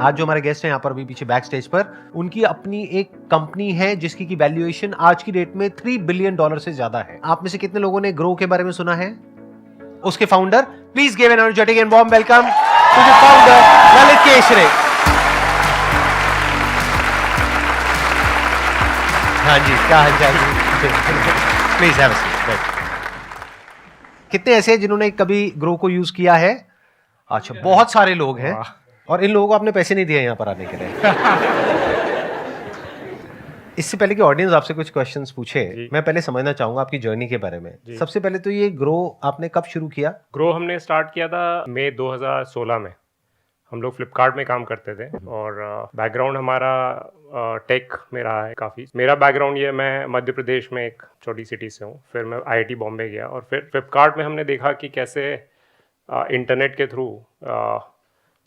आज जो हमारे गेस्ट हैं यहाँ पर अभी पीछे बैक स्टेज पर, उनकी अपनी एक कंपनी है जिसकी की वैल्यूएशन आज की डेट में $3 बिलियन से ज्यादा है। आप में से कितने लोगों ने ग्रो के बारे में सुना है? उसके founder, please give an energetic and warm welcome to the founder Lalit Keshre. हाँ जी, क्या हाल चाल? Please have a seat. कितने ऐसे हैं जिन्होंने कभी ग्रो को यूज किया है? अच्छा, बहुत सारे लोग हैं। और इन लोगों को आपने पैसे नहीं दिए यहाँ पर आने के लिए। इससे पहले कि ऑडियंस आपसे कुछ क्वेश्चंस पूछे, मैं पहले समझना चाहूंगा आपकी जर्नी के बारे में। सबसे पहले तो ये ग्रो आपने कब शुरू किया? ग्रो हमने स्टार्ट किया था मई 2016 में। हम लोग फ्लिपकार्ट में काम करते थे और बैकग्राउंड हमारा टेक में रहा है काफ़ी। मेरा बैकग्राउंड ये, मैं मध्य प्रदेश में एक छोटी सिटी से हूँ, फिर मैं IIT बॉम्बे गया और फिर फ्लिपकार्ट में हमने देखा कि कैसे इंटरनेट के थ्रू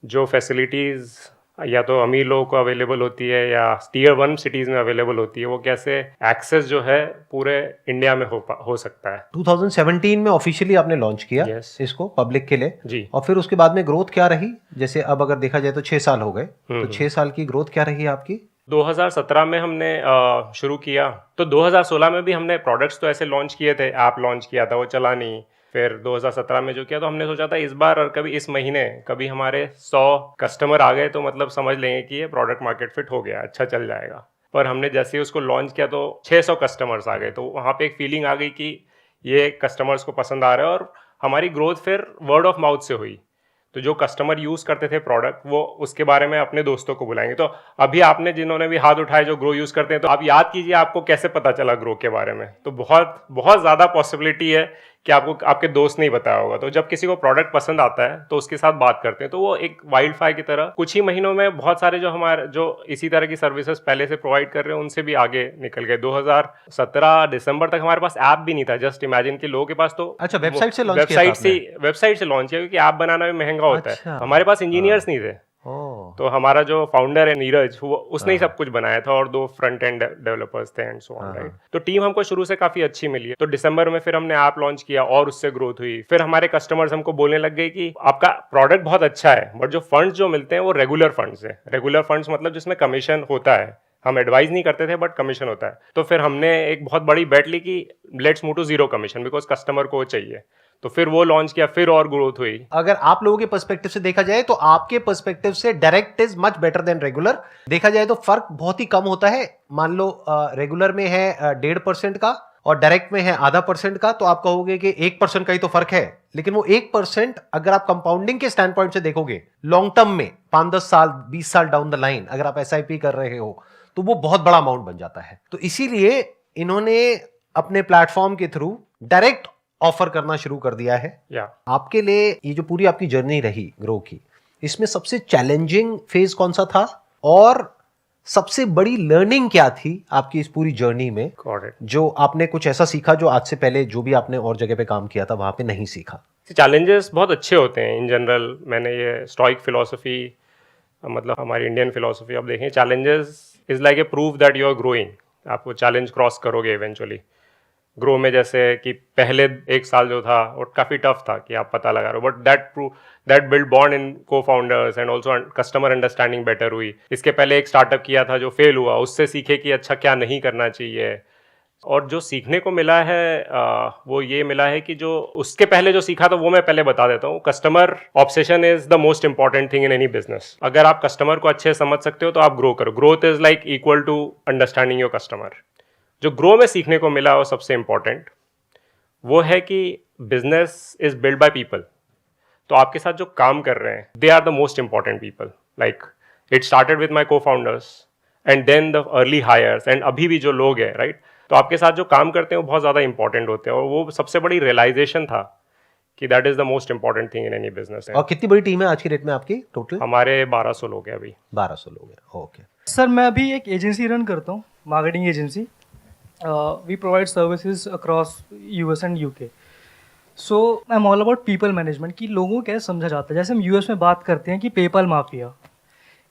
जो फैसिलिटीज़ या तो अमीर लोगों को अवेलेबल होती है या टीयर 1 सिटीज़ में अवेलेबल होती है, वो कैसे एक्सेस जो है पूरे इंडिया में हो सकता है। 2017 में ऑफिशियली आपने लॉन्च किया इसको पब्लिक के लिए जी। और फिर उसके बाद में ग्रोथ क्या रही? जैसे अब अगर देखा जाए तो 6 साल हो गए, तो 6 साल की ग्रोथ क्या रही है आपकी? 2017 में हमने शुरू किया, तो 2016 में भी हमने प्रोडक्ट्स तो ऐसे लॉन्च किए थे, ऐप लॉन्च किया था, वो चला नहीं। फिर 2017 में जो किया, तो हमने सोचा था इस बार और कभी इस महीने कभी हमारे 100 कस्टमर आ गए तो मतलब समझ लेंगे कि ये प्रोडक्ट मार्केट फिट हो गया, अच्छा चल जाएगा। पर हमने जैसे ही उसको लॉन्च किया तो 600 कस्टमर्स आ गए, तो वहाँ पे एक फीलिंग आ गई कि ये कस्टमर्स को पसंद आ रहा है। और हमारी ग्रोथ फिर वर्ड ऑफ माउथ से हुई। तो जो कस्टमर यूज़ करते थे प्रोडक्ट, वो उसके बारे में अपने दोस्तों को बुलाएंगे। तो अभी आपने जिन्होंने भी हाथ उठाए जो ग्रो यूज़ करते हैं, तो आप याद कीजिए आपको कैसे पता चला ग्रो के बारे में। तो बहुत बहुत ज़्यादा पॉसिबिलिटी है कि आपको आपके दोस्त नहीं बताया होगा। तो जब किसी को प्रोडक्ट पसंद आता है तो उसके साथ बात करते हैं, तो वो एक वाइल्ड फायर की तरह कुछ ही महीनों में बहुत सारे जो इसी तरह की सर्विसेज पहले से प्रोवाइड कर रहे हैं उनसे भी आगे निकल गए। 2017 दिसंबर तक हमारे पास ऐप भी नहीं था। जस्ट इमेजिन कि लोगों के पास तो अच्छा, वेबसाइट से लॉन्च किया क्योंकि ऐप बनाना भी महंगा होता है। हमारे पास इंजीनियर्स नहीं थे। तो हमारा जो फाउंडर है नीरज, वो उसने ही सब कुछ बनाया था और 2 फ्रंट एंड डेवलपर्स थे एंड सो ऑन, राइट। तो टीम हमको शुरू से काफी अच्छी मिली है। तो दिसंबर में फिर हमने ऐप लॉन्च किया और उससे ग्रोथ हुई। फिर हमारे कस्टमर्स हमको बोलने लग गए कि आपका प्रोडक्ट बहुत अच्छा है, बट जो फंड्स जो मिलते हैं वो रेगुलर फंड्स है। रेगुलर फंड्स मतलब जिसमें कमीशन होता है। हम एडवाइस नहीं करते थे बट कमीशन होता है। तो फिर हमने एक बहुत बड़ी बेट ली कि let's move to 0 commission, because customer को चाहिए। तो फिर वो लॉन्च किया, फिर और ग्रोथ हुई। अगर आप लोगों के पर्सपेक्टिव से देखा जाए तो आपके पर्सपेक्टिव से direct is much better than regular. देखा जाए तो फर्क बहुत ही कम होता है। मान लो रेगुलर में है 1.5% का और डायरेक्ट में है 0.5% का, तो आप कहोगे कि 1% का ही तो फर्क है। लेकिन वो 1% अगर आप कंपाउंडिंग के स्टैंड पॉइंट से देखोगे, लॉन्ग टर्म में 5-10 साल 20 साल डाउन द लाइन अगर आप SIP कर रहे हो तो वो बहुत बड़ा अमाउंट बन जाता है। तो इसीलिए इन्होंने अपने प्लेटफॉर्म के थ्रू डायरेक्ट ऑफर करना शुरू कर दिया है। आपके लिए ये जो पूरी आपकी जर्नी रही ग्रो की, इसमें सबसे चैलेंजिंग फेज कौन सा था और सबसे बड़ी लर्निंग क्या थी आपकी इस पूरी जर्नी में, जो आपने कुछ ऐसा सीखा जो आज से पहले जो भी आपने और जगह पे काम किया था वहां पे नहीं सीखा? चैलेंजेस बहुत अच्छे होते हैं इन जनरल। मैंने ये स्टॉइक फिलोसफी, मतलब हमारी इंडियन फिलोसफी आप देखें, challenges is like a proof that you are growing. आप वो चैलेंज क्रॉस करोगे इवेंचुअली। ग्रो में जैसे कि पहले 1 साल जो था वो काफ़ी टफ था कि आप पता लगा रहे हो, but that build bond in cofounders and also customer understanding better हुई। इसके पहले एक स्टार्टअप किया था जो फेल हुआ, उससे सीखे कि अच्छा क्या नहीं करना चाहिए। और जो सीखने को मिला है वो ये मिला है कि जो उसके पहले जो सीखा था वो मैं पहले बता देता हूँ। Customer obsession is the most important thing in any business. अगर आप कस्टमर को अच्छे समझ सकते हो तो आप ग्रो करो। Growth is like equal to understanding your customer. जो ग्रो में सीखने को मिला और सबसे इंपॉर्टेंट वो है कि business is build by people. तो आपके साथ जो काम कर रहे हैं they are the most important people. Like it started with my cofounders and then the early hires and अभी भी जो लोग हैं, राइट। तो आपके साथ जो काम करते हैं वो बहुत ज़्यादा इंपॉर्टेंट होते हैं और वो सबसे बड़ी रियलाइजेशन था कि that is the most important thing in any business. और कितनी बड़ी टीम है आज की डेट में आपकी टोटल? हमारे 1200 लोग हैं अभी। 1200 लोग हैं, ओके। सर मैं अभी एक एजेंसी रन करता हूँ, marketing agency. We provide services across US and UK। So I am all about people management, कि लोगों को कैसे समझा जाता है। जैसे हम US में बात करते हैं कि पेपल माफिया,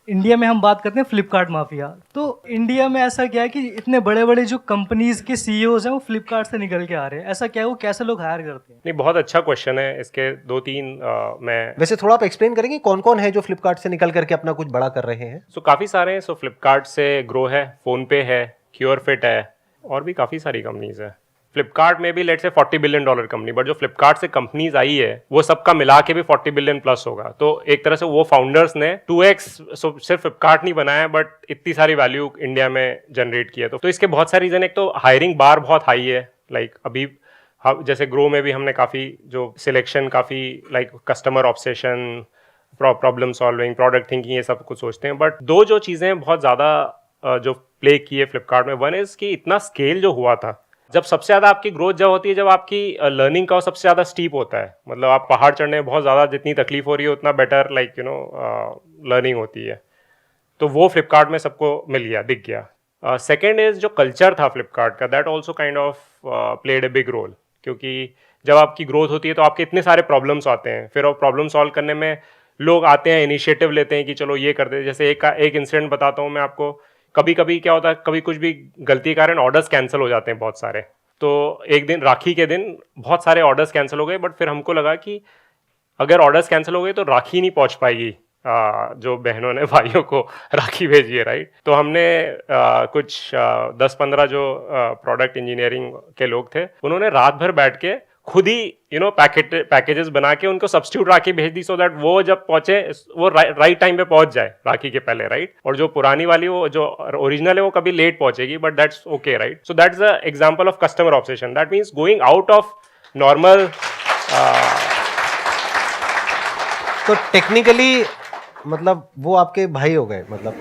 इंडिया में हम बात करते हैं फ्लिपकार्ट माफिया, तो इंडिया में ऐसा क्या है कि इतने बड़े बड़े जो कंपनीज के सीईओज हैं वो फ्लिपकार्ट से निकल के आ रहे हैं, ऐसा क्या है, वो कैसे लोग हायर करते हैं? नहीं, बहुत अच्छा क्वेश्चन है। इसके दो तीन मैं वैसे थोड़ा आप एक्सप्लेन करेंगे कौन कौन है जो फ्लिपकार्ट से निकल करके अपना कुछ बड़ा कर रहे हैं? सो काफ़ी सारे हैं। सो फ्लिपकार्ट से ग्रो है, फ़ोनपे है, क्योरफिट है, और भी काफ़ी सारी कंपनीज है। फ्लिपकार्ट में भी लेट से $40 बिलियन कंपनी, बट जो फ्लिपकार्ट से कंपनीज आई है वो सबका मिला के भी 40 बिलियन प्लस होगा। तो एक तरह से वो फाउंडर्स ने 2x सिर्फ फ्लिपकार्ट नहीं बनाया, बट इतनी सारी वैल्यू इंडिया में जनरेट किया। तो इसके बहुत सारे रीजन। एक तो हायरिंग बार बहुत हाई है। लाइक अभी जैसे ग्रो में भी हमने काफ़ी जो सिलेक्शन, काफ़ी like customer obsession, problem solving, product thinking, ये सब कुछ सोचते हैं। बट दो जो चीज़ें बहुत ज़्यादा जो प्ले की है फ्लिपकार्ट में, वन इज़ कि इतना स्केल जो हुआ था, जब सबसे ज़्यादा आपकी ग्रोथ जब होती है जब आपकी लर्निंग का सबसे ज़्यादा स्टीप होता है। मतलब आप पहाड़ चढ़ने में बहुत ज़्यादा जितनी तकलीफ हो रही है उतना बेटर लर्निंग होती है। तो वो फ्लिपकार्ट में सबको मिल गया, दिख गया। सेकेंड इज़ जो कल्चर था फ्लिपकार्ट का, that also kind of played a big role. क्योंकि जब आपकी ग्रोथ होती है तो आपके इतने सारे प्रॉब्लम्स आते हैं, फिर वो प्रॉब्लम सॉल्व करने में लोग आते हैं, इनिशिएटिव लेते हैं कि चलो ये करते हैं। जैसे एक इंसिडेंट बताता हूँ मैं आपको। कभी कभी क्या होता है, कभी कुछ भी गलती के कारण ऑर्डर्स कैंसिल हो जाते हैं बहुत सारे। तो एक दिन राखी के दिन बहुत सारे ऑर्डर्स कैंसिल हो गए, बट फिर हमको लगा कि अगर ऑर्डर्स कैंसिल हो गए तो राखी नहीं पहुंच पाएगी, जो बहनों ने भाइयों को राखी भेजी है, राइट। तो हमने कुछ 10-15 जो प्रोडक्ट इंजीनियरिंग के लोग थे, उन्होंने रात भर बैठ के खुद ही पैकेजेस बना के उनको सब्स्टिट्यूट राखी भेज दी, सो दैट वो जब पहुंचे वो राइट टाइम पे पहुंच जाए राखी के पहले, राइट। और जो पुरानी वाली, वो जो ओरिजिनल है, वो कभी लेट पहुंचेगी, but that's okay, right. So that's the example of customer obsession. That means going out of normal. तो टेक्निकली मतलब वो आपके भाई हो गए, मतलब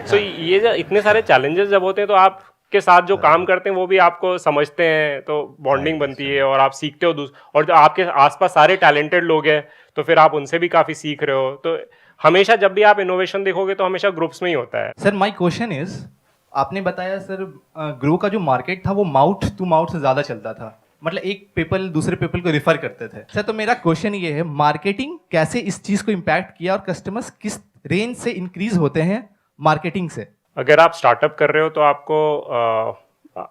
सो ये जो इतने सारे चैलेंजेस जब होते हैं तो आप के साथ जो काम करते हैं वो भी आपको समझते हैं, तो बॉन्डिंग बनती है और आप सीखते हो। और जो आपके आसपास सारे टैलेंटेड लोग हैं तो फिर आप उनसे भी काफ़ी सीख रहे हो। तो हमेशा जब भी आप इनोवेशन देखोगे तो हमेशा ग्रुप्स में ही होता है। सर माय क्वेश्चन इज, आपने बताया सर ग्रो का जो मार्केट था वो माउथ टू माउथ से ज़्यादा चलता था, मतलब एक पीपल दूसरे पीपल को रिफर करते थे। सर तो मेरा क्वेश्चन ये है, मार्केटिंग कैसे इस चीज़ को इम्पैक्ट किया और कस्टमर्स किस रेंज से इंक्रीज होते हैं मार्केटिंग से? अगर आप स्टार्टअप कर रहे हो तो आपको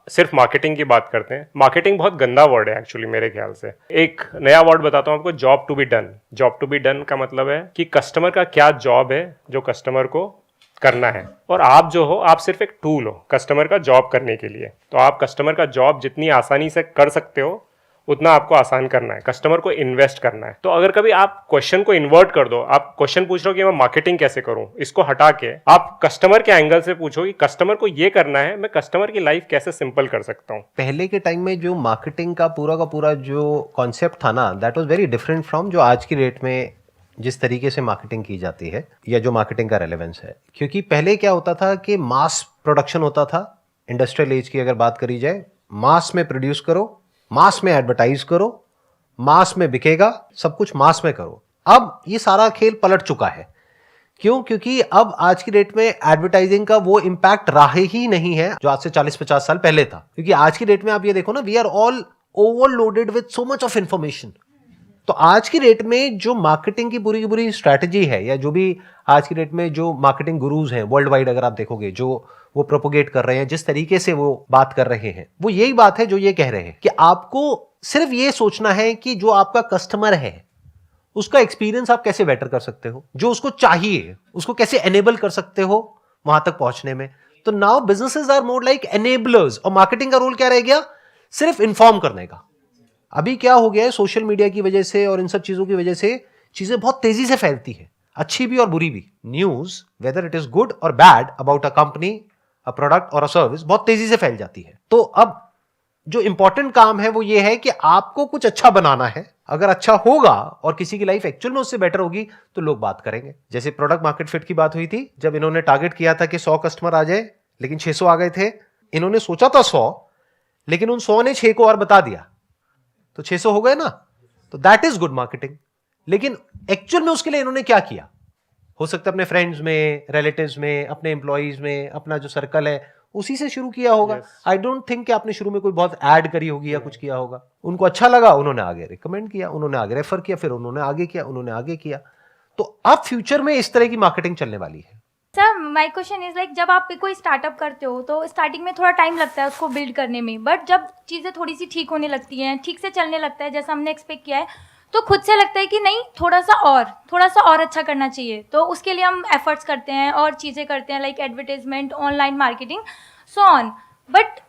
सिर्फ मार्केटिंग की बात करते हैं। मार्केटिंग बहुत गंदा वर्ड है एक्चुअली मेरे ख्याल से। एक नया वर्ड बताता हूँ आपको, job to be done. Job to be done का मतलब है कि कस्टमर का क्या जॉब है जो कस्टमर को करना है, और आप जो हो, आप सिर्फ एक टूल हो कस्टमर का जॉब करने के लिए। तो आप कस्टमर का जॉब जितनी आसानी से कर सकते हो उतना आपको आसान करना है, कस्टमर को इन्वेस्ट करना है। तो अगर कभी आप क्वेश्चन को इन्वर्ट कर दो, आप क्वेश्चन पूछ रहे हो कि मैं मार्केटिंग कैसे करूं, इसको हटा के आप कस्टमर के एंगल से पूछो कि कस्टमर को ये करना है, मैं कस्टमर की लाइफ कैसे सिंपल कर सकता हूं। पहले के टाइम में जो मार्केटिंग का पूरा जो कॉन्सेप्ट था ना, that was very different from जो आज की डेट में जिस तरीके से मार्केटिंग की जाती है, या जो मार्केटिंग का रेलेवेंस है। क्योंकि पहले क्या होता था कि मास प्रोडक्शन होता था। इंडस्ट्रियल एज की अगर बात करी जाए, मास में प्रोड्यूस करो, मास में एडवर्टाइज करो, मास में बिकेगा, सब कुछ मास में करो। अब ये सारा खेल पलट चुका है। क्यों? क्योंकि अब आज की डेट में एडवर्टाइजिंग का वो इंपैक्ट रहा ही नहीं है जो आज से 40-50 साल पहले था। क्योंकि आज की डेट में आप ये देखो ना, we are all overloaded with so much of information. तो आज की डेट में जो मार्केटिंग की पूरी स्ट्रैटेजी है, या जो भी आज की डेट में जो मार्केटिंग गुरुज हैं वर्ल्ड वाइड, अगर आप देखोगे जो वो प्रोपोगेट कर रहे हैं, जिस तरीके से वो बात कर रहे हैं, वो यही बात है जो ये कह रहे हैं कि आपको सिर्फ ये सोचना है कि जो आपका कस्टमर है उसका एक्सपीरियंस आप कैसे बेटर कर सकते हो, जो उसको चाहिए उसको कैसे एनेबल कर सकते हो वहां तक पहुंचने में। तो now businesses are more like enablers, और मार्केटिंग का रोल क्या रह गया? सिर्फ इन्फॉर्म करने का। अभी क्या हो गया है, सोशल मीडिया की वजह से और इन सब चीजों की वजह से चीजें बहुत तेजी से फैलती है, अच्छी भी और बुरी भी। News whether it is good और bad about a company, a product और अ सर्विस, बहुत तेजी से फैल जाती है। तो अब जो इंपॉर्टेंट काम है वो ये है कि आपको कुछ अच्छा बनाना है। अगर अच्छा होगा और किसी की लाइफ एक्चुअल में उससे बेटर होगी तो लोग बात करेंगे। जैसे प्रोडक्ट मार्केट फिट की बात हुई थी, जब इन्होंने टारगेट किया था कि 100 कस्टमर आ जाए, लेकिन 600 आ गए थे। इन्होंने सोचा था 100, लेकिन उन 100 ने 6 को और बता दिया, तो 600 हो गए ना। तो दैट इज गुड मार्केटिंग। लेकिन एक्चुअल में उसके लिए इन्होंने क्या किया? हो सकता है अपने फ्रेंड्स में, रिलेटिव्स में, अपने एम्प्लॉइज में, अपना जो सर्कल है उसी से शुरू किया होगा। आई डोंट थिंक कि आपने शुरू में कोई बहुत ऐड करी होगी या कुछ किया होगा। उनको अच्छा लगा, उन्होंने आगे रिकमेंड किया, उन्होंने आगे रेफर किया, फिर उन्होंने आगे किया, उन्होंने आगे किया। तो अब फ्यूचर में इस तरह की मार्केटिंग चलने वाली है। Sir my question is like, जब आप कोई स्टार्टअप करते हो तो स्टार्टिंग में थोड़ा टाइम लगता है उसको बिल्ड करने में, बट जब चीज़ें थोड़ी सी ठीक होने लगती हैं, ठीक से चलने लगता है जैसा हमने एक्सपेक्ट किया है, तो खुद से लगता है कि नहीं थोड़ा सा और अच्छा करना चाहिए। तो उसके लिए हम एफर्ट्स करते हैं और चीज़ें करते हैं like advertisement, online marketing, so on. But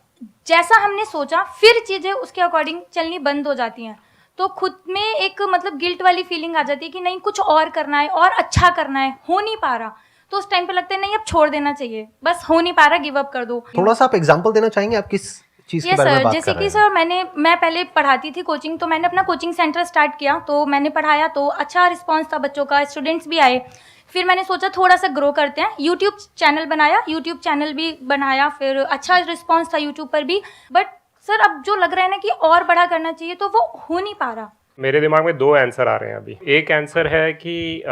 जैसा हमने सोचा फिर चीज़ें उसके अकॉर्डिंग चलनी बंद हो जाती हैं, तो खुद में एक मतलब गिल्ट वाली फीलिंग आ जाती है कि नहीं कुछ और करना है और अच्छा करना है, हो नहीं पा रहा। तो उस टाइम पे लगता है नहीं अब छोड़ देना चाहिए, बस हो नहीं पा रहा, गिव अप कर दो। थोड़ा सा आप एग्जांपल देना चाहेंगे, आप किस चीज के बारे में बात जैसे कर कि रहे हैं? सर मैं पहले पढ़ाती थी कोचिंग, तो मैंने अपना कोचिंग सेंटर स्टार्ट किया, तो मैंने पढ़ाया तो अच्छा रिस्पांस था बच्चों का, स्टूडेंट्स भी आए। फिर मैंने सोचा थोड़ा सा ग्रो करते हैं, यूट्यूब चैनल भी बनाया, फिर अच्छा रिस्पांस था यूट्यूब पर भी। बट सर अब जो लग रहा है ना कि और बड़ा करना चाहिए, तो वो हो नहीं पा रहा। मेरे दिमाग में दो आंसर आ रहे हैं अभी। एक आंसर है कि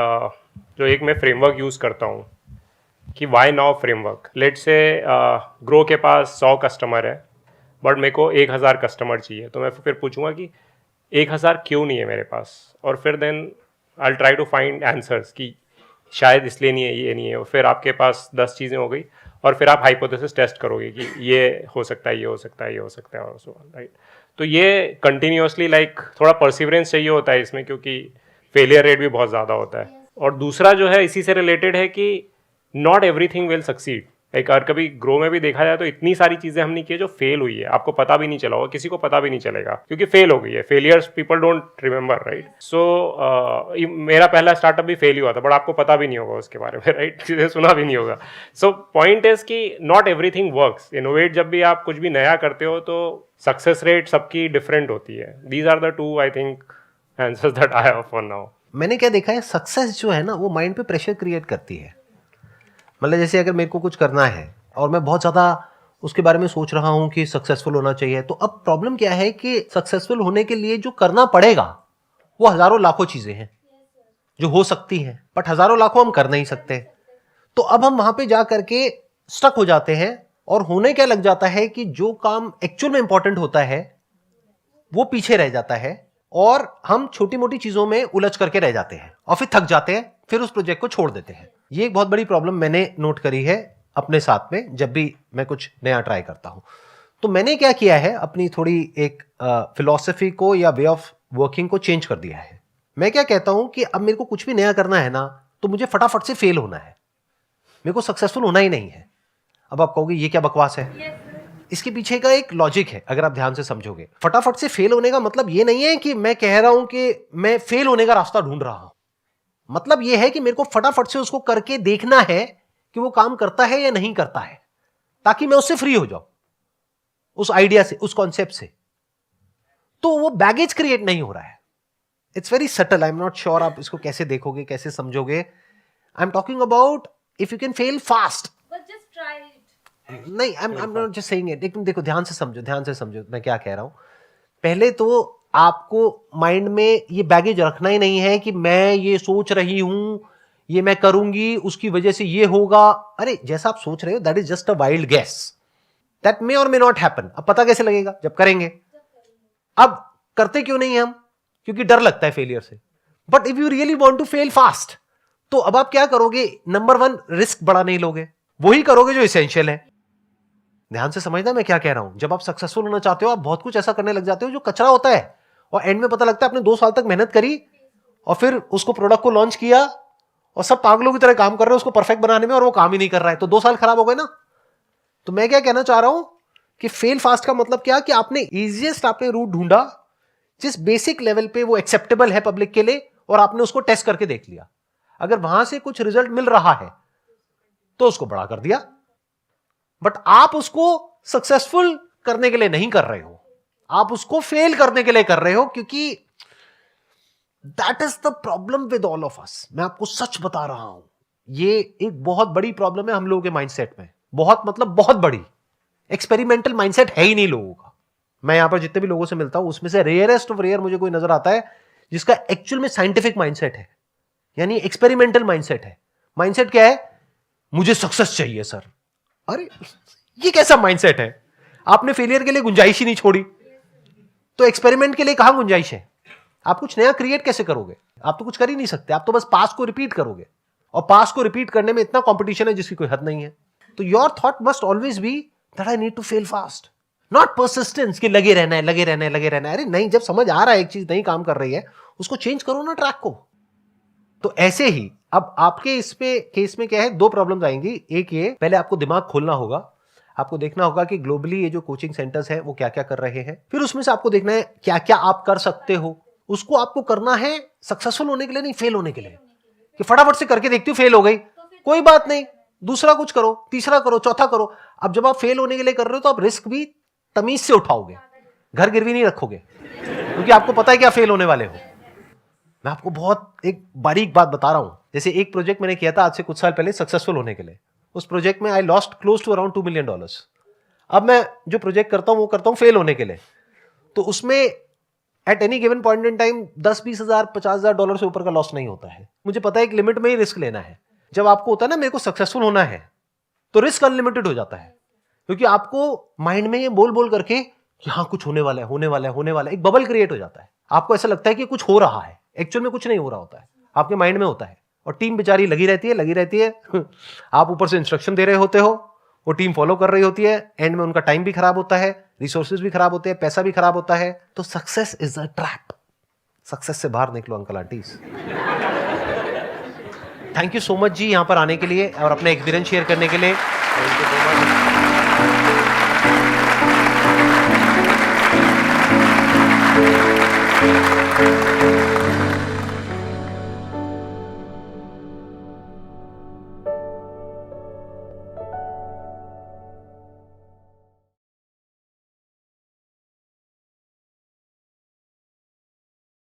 जो एक मैं फ्रेमवर्क यूज़ करता हूँ कि वाई नाउ फ्रेमवर्क। लेट से ग्रो के पास 100 कस्टमर है बट मेरे को 1000 कस्टमर चाहिए, तो मैं फिर पूछूंगा कि 1000 क्यों नहीं है मेरे पास, और फिर then I will try to find answers कि शायद इसलिए नहीं है, ये नहीं है। और फिर आपके पास 10 चीज़ें हो गई और फिर आप हाइपोथेसिस टेस्ट करोगे कि ये हो सकता है, ये हो सकता है, ये हो सकता है, और सो ऑन, राइट। तो ये कंटिन्यूसली लाइक थोड़ा परसिवरेंस चाहिए होता है इसमें, क्योंकि फेलियर रेट भी बहुत ज़्यादा होता है। और दूसरा जो है इसी से रिलेटेड है कि not everything will succeed. Like और कभी ग्रो में भी देखा जाए तो इतनी सारी चीज़ें हमने की है जो फेल हुई है, आपको पता भी नहीं चला होगा, किसी को पता भी नहीं चलेगा क्योंकि फेल हो गई है। Failures people don't remember, right. So मेरा पहला स्टार्टअप भी फेल हुआ था बट आपको पता भी नहीं होगा उसके बारे में, राइट, किसी सुना भी नहीं होगा। सो पॉइंट इज कि नॉट एवरीथिंग वर्क्स। इनोवेट जब भी आप कुछ भी नया करते हो तो सक्सेस रेट सबकी डिफरेंट होती है। These are the two I think answers that I have for now. मैंने क्या देखा है, सक्सेस जो है ना वो माइंड पे प्रेशर क्रिएट करती है। मतलब जैसे अगर मेरे को कुछ करना है और मैं बहुत ज़्यादा उसके बारे में सोच रहा हूँ कि सक्सेसफुल होना चाहिए, तो अब प्रॉब्लम क्या है कि सक्सेसफुल होने के लिए जो करना पड़ेगा वो हज़ारों लाखों चीज़ें हैं जो हो सकती हैं, बट हज़ारों लाखों हम कर नहीं सकते। तो अब हम वहाँ पे जा करके स्टक हो जाते हैं और होने क्या लग जाता है कि जो काम एक्चुअल में इंपॉर्टेंट होता है वो पीछे रह जाता है और हम छोटी मोटी चीज़ों में उलझ करके रह जाते हैं और फिर थक जाते हैं, फिर उस प्रोजेक्ट को छोड़ देते हैं। ये एक बहुत बड़ी प्रॉब्लम मैंने नोट करी है अपने साथ में जब भी मैं कुछ नया ट्राई करता हूं। तो मैंने क्या किया है, अपनी थोड़ी एक फिलॉसफी को या वे ऑफ वर्किंग को चेंज कर दिया है। मैं क्या कहता हूं कि अब मेरे को कुछ भी नया करना है ना, तो मुझे फटाफट से फेल होना है, मेरे को सक्सेसफुल होना ही नहीं है। अब आप कहोगे ये क्या बकवास है? इसके पीछे का एक लॉजिक है, अगर आप ध्यान से समझोगे। फटाफट से फेल होने का मतलब ये नहीं है कि मैं कह रहा हूं कि मैं फेल होने का रास्ता ढूंढ रहा हूं। मतलब यह है कि मेरे को फटाफट से उसको करके देखना है कि वो काम करता है या नहीं करता है, ताकि मैं उससे फ्री हो जाऊं, उस आइडिया से, उस कॉन्सेप्ट से। तो वो बैगेज क्रिएट नहीं हो रहा है। It's very subtle. I am not sure आप इसको कैसे देखोगे, कैसे समझोगे। I am talking about if you can fail fast. नहीं, I am not just saying it. लेकिन देखो, ध्यान से समझो मैं क्या कह रहा हूं। पहले तो आपको माइंड में ये बैगेज रखना ही नहीं है कि मैं ये सोच रही हूं, ये मैं करूंगी, उसकी वजह से ये होगा। अरे जैसा आप सोच रहे हो that is just a wild guess, that may और मे नॉट हैपन। अब पता कैसे लगेगा? जब करेंगे। अब करते क्यों नहीं हम? क्योंकि डर लगता है फेलियर से। But if you really want to fail fast, तो अब आप क्या करोगे? नंबर 1, रिस्क बड़ा नहीं लोगे, वही करोगे जो इसेंशियल है। ध्यान से समझना मैं क्या कह रहा हूं। जब आप सक्सेसफुल होना चाहते हो, आप बहुत कुछ ऐसा करने लग जाते हो जो कचरा होता है, और एंड में पता लगता है आपने 2 साल तक मेहनत करी और फिर उसको प्रोडक्ट को लॉन्च किया और सब पागलों की तरह काम कर रहे हो उसको परफेक्ट बनाने में, और वो काम ही नहीं कर रहा है, तो 2 साल खराब हो गए ना। तो मैं क्या कहना चाह रहा हूं कि फेल फास्ट का मतलब क्या कि आपने इजीएस्ट आपने रूट ढूंढा जिस बेसिक लेवल पे वो एक्सेप्टेबल है पब्लिक के लिए, और आपने उसको टेस्ट करके देख लिया। अगर वहां से कुछ रिजल्ट मिल रहा है तो उसको बड़ा कर दिया, बट आप उसको सक्सेसफुल करने के लिए नहीं कर रहे हो, आप उसको फेल करने के लिए कर रहे हो, क्योंकि that is the problem with all of us. मैं आपको सच बता रहा हूं, ये एक बहुत बड़ी प्रॉब्लम है हम लोगों के माइंडसेट में। बहुत मतलब बहुत बड़ी। एक्सपेरिमेंटल माइंडसेट है ही नहीं लोगों का। मैं यहां पर जितने भी लोगों से मिलता हूं उसमें से रेयरेस्ट ऑफ रेयर मुझे कोई नजर आता है जिसका एक्चुअल में साइंटिफिक माइंडसेट है, यानी एक्सपेरिमेंटल माइंडसेट है। माइंडसेट क्या है? मुझे सक्सेस चाहिए सर। अरे ये कैसा माइंडसेट है? आपने फेलियर के लिए गुंजाइश ही नहीं छोड़ी, तो एक्सपेरिमेंट के लिए कहां गुंजाइश है? आप कुछ नया क्रिएट कैसे करोगे? आप तो कुछ कर ही नहीं सकते, आप तो बस पास को रिपीट करोगे, और पास को रिपीट करने में इतना कंपटीशन है जिसकी कोई हद नहीं है। तो your thought must always be that I need to fail fast, not persistence कि लगे रहना है, लगे रहना है, लगे रहना है। अरे नहीं, जब समझ आ रहा है एक चीज नहीं काम कर रही है, उसको चेंज करो ना ट्रैक को। तो ऐसे ही अब आपके इसमें केस में क्या है, दो प्रॉब्लम्स आएंगी। एक ये, पहले आपको दिमाग खोलना होगा, आपको देखना होगा कि ग्लोबली ये जो कोचिंग सेंटर्स हैं वो क्या क्या कर रहे हैं। फिर उसमें से आपको देखना है क्या क्या आप कर सकते हो। उसको आपको करना है सक्सेसफुल होने के लिए, नहीं फेल होने के लिए। कि फटाफट से करके देखती हूँ फेल हो गई, कोई बात नहीं, दूसरा कुछ करो, तीसरा करो, चौथा करो। अब जब आप फेल होने के लिए कर रहे हो तो आप रिस्क भी तमीज से उठाओगे, घर गिरवी नहीं रखोगे, क्योंकि आपको पता है कि आप फेल होने वाले हो। मैं आपको बहुत एक बारीक बात बता रहा हूं। जैसे एक प्रोजेक्ट मैंने किया था आज से कुछ साल पहले सक्सेसफुल होने के लिए। उस प्रोजेक्ट में I lost close to around $2 million। अब मैं जो प्रोजेक्ट करता हूं वो करता हूं फेल होने के लिए। तो उसमें at any given point in time 10-20 हजार $50,000 से ऊपर का लॉस नहीं होता है। मुझे पता है एक लिमिट में ही रिस्क लेना है। जब आपको होता है ना मेरे को सक्सेसफुल होना है, तो रिस्क अनलिमिटेड हो जाता है, क्योंकि आपको माइंड में ये बोल बोल करके कि हाँ कुछ होने वाला है, होने वाला है, होने वाला है, एक बबल क्रिएट हो जाता है। आपको ऐसा लगता है कि कुछ हो रहा है, एक्चुअल में कुछ नहीं हो रहा होता है, आपके माइंड में होता है। और टीम बेचारी लगी रहती है, लगी रहती है। आप ऊपर से इंस्ट्रक्शन दे रहे होते हो, वो टीम फॉलो कर रही होती है, एंड में उनका टाइम भी खराब होता है, रिसोर्सेज भी खराब होते हैं, पैसा भी खराब होता है। तो success is a trap. Success से बाहर निकलो uncle aunties. Thank you so much जी यहाँ पर आने के लिए और अपना एक्सपीरियंस शेयर करने के लिए। Thank you so much.